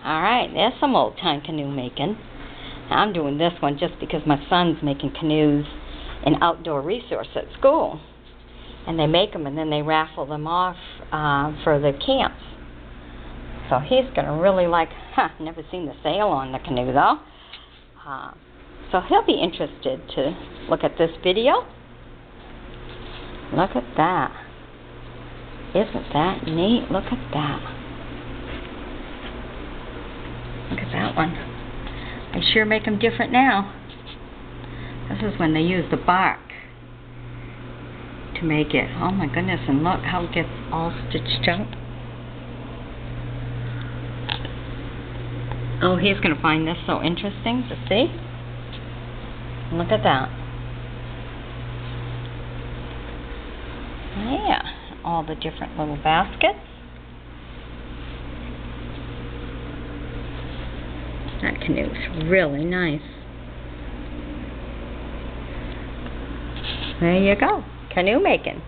Alright, there's some old-time canoe making. I'm doing this one just because my son's making canoes an outdoor resource at school. And they make them and then they raffle them off for the camps. So he's going to really like, never seen the sail on the canoe though. So he'll be interested to look at this video. Look at that. Isn't that neat? Look at that. Look at that one. They sure make them different now. This is when they use the bark to make it. Oh my goodness, and look how it gets all stitched up. Oh, he's going to find this so interesting to see. Look at that. Yeah, all the different little baskets. That canoe's really nice. There you go. Canoe making.